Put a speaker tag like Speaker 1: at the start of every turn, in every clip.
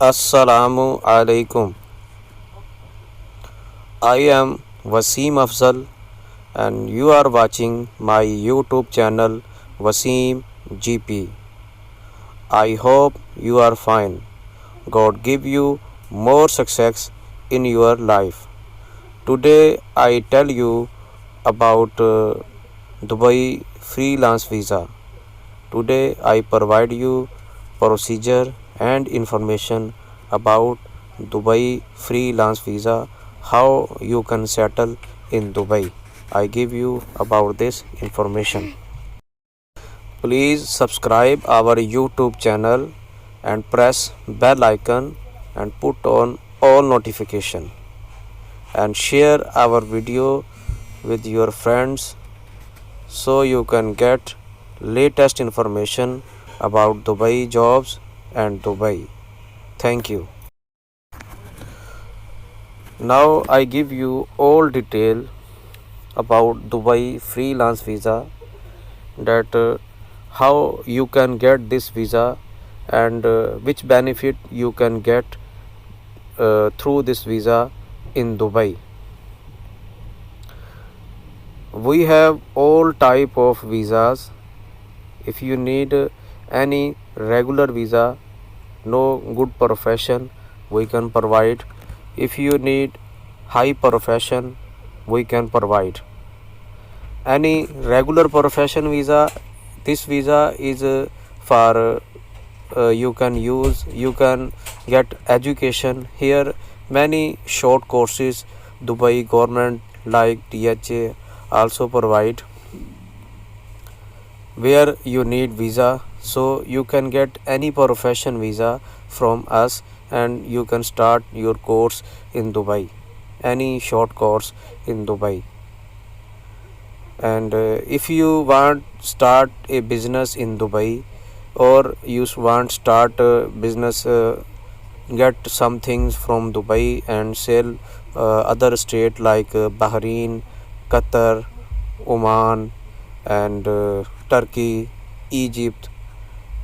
Speaker 1: Assalamu alaikum. I am Wasim Afzal and you are watching my YouTube channel Wasim GP. I hope you are fine. God give you more success in your life. Today I tell you about Dubai freelance visa. Today I provide you procedure and information about Dubai freelance visa, how you can settle in Dubai. I give you about this information. Please subscribe our YouTube channel and press bell icon and put on all notification and share our video with your friends so you can get latest information about Dubai jobs and Dubai. Thank you. Now I give you all detail about Dubai freelance visa, that how you can get this visa and which benefit you can get through this visa in Dubai. We have all type of visas. If you need any regular visa, no good profession, we can provide. If you need high profession, we can provide. Any regular profession visa, this visa is for you can get education here. Many short courses Dubai government like DHA also provide where you need visa, so you can get any profession visa from us and you can start your course in Dubai, any short course in Dubai. And if you want start a business in Dubai, or you want start a business, get some things from Dubai and sell other state like Bahrain, Qatar, Oman and Turkey, Egypt,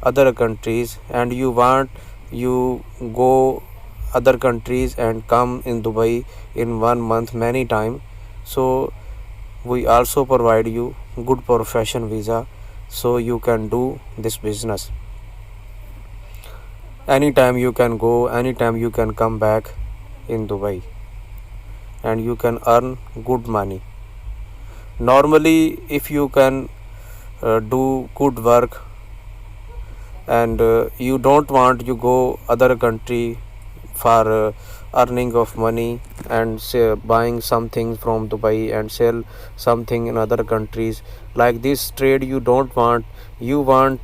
Speaker 1: other countries, and you go other countries and come in Dubai in 1 month many time, so we also provide you good profession visa so you can do this business. Anytime you can go, anytime you can come back in Dubai and you can earn good money. Normally if you can do good work and you don't want you go other country for earning of money and say, buying something from Dubai and sell something in other countries, like this trade you don't want, you want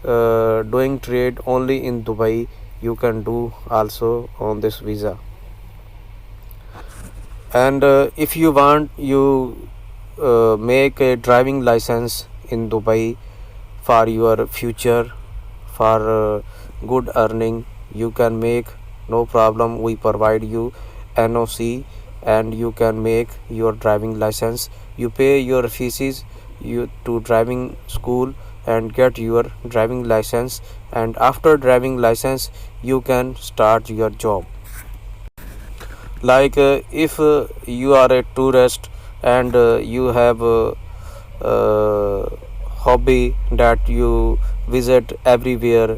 Speaker 1: doing trade only in Dubai, you can do also on this visa. And if you want you make a driving license in Dubai for your future, for good earning, you can make, no problem, we provide you NOC and you can make your driving license. You pay your fees you to driving school and get your driving license, and after driving license you can start your job. Like if you are a tourist and you have hobby that you visit everywhere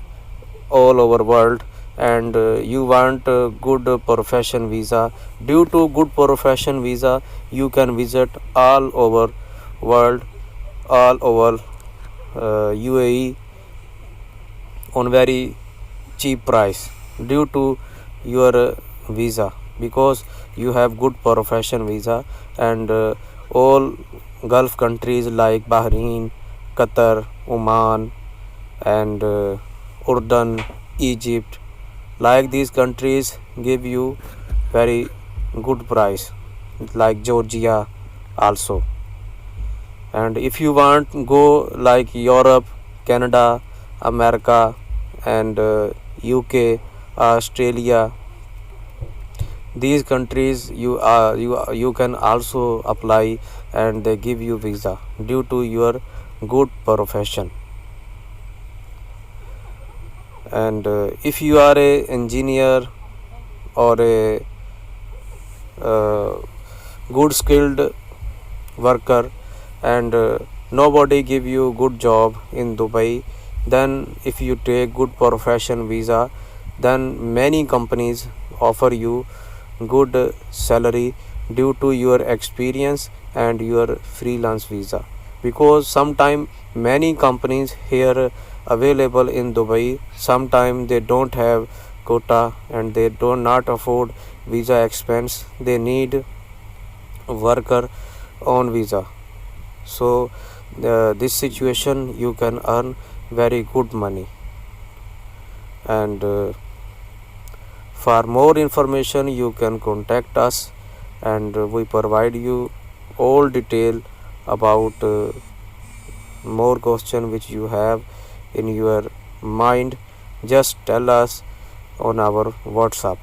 Speaker 1: all over world, and you want a good profession visa, due to good profession visa you can visit all over world, all over UAE on very cheap price due to your visa, because you have good profession visa. And all Gulf countries like Bahrain, Qatar, Oman and Jordan, Egypt, like these countries give you very good price, like Georgia also. And if you want go like Europe, Canada, America and UK, Australia, these countries you can also apply and they give you visa due to your good profession. And if you are a engineer or a good skilled worker, and nobody give you good job in Dubai, then if you take good profession visa, then many companies offer you good salary due to your experience and your freelance visa. Because sometime many companies here available in Dubai, sometime they don't have quota and they do not afford visa expense, they need worker on visa. So this situation you can earn very good money. And for more information you can contact us, and we provide you all detail about more question which you have in your mind. Just tell us on our WhatsApp.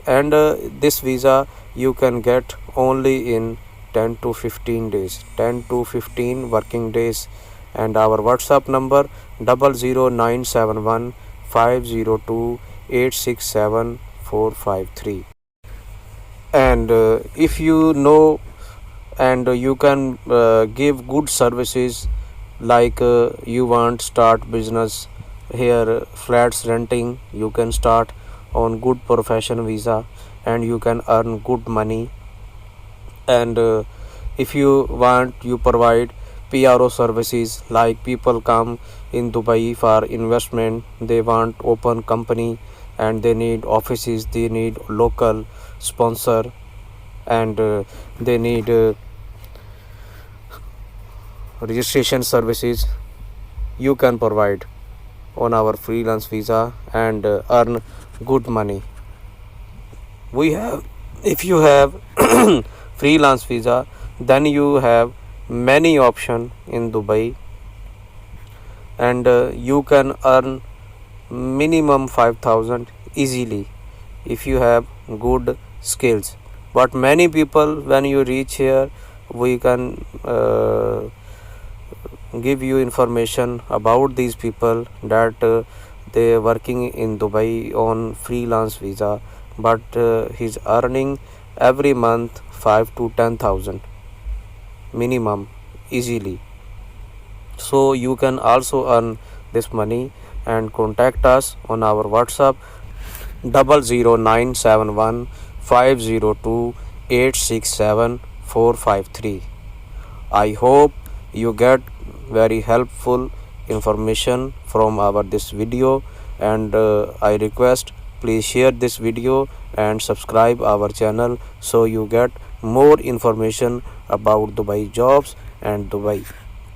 Speaker 1: And this visa you can get only in 10 to 15 days, 10 to 15 working days. And our WhatsApp number 00971 502 867 453. And if you know, and you can give good services, like you want start business here, flats renting, you can start on good profession visa and you can earn good money. And if you want, you provide PRO services, like people come in Dubai for investment, they want open company and they need offices, they need local sponsor, and they need registration services. You can provide on our freelance visa and earn good money. We have, if you have freelance visa, then you have many option in Dubai, and you can earn minimum 5,000 easily if you have good skills. But many people, when you reach here, we can give you information about these people, that they are working in Dubai on freelance visa, but he's earning every month 5 to 10,000 minimum easily. So you can also earn this money, and contact us on our WhatsApp 00971 502 867 453. I hope you get very helpful information from our this video, and I request please share this video and subscribe our channel so you get more information about Dubai jobs and Dubai.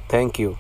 Speaker 1: Thank you.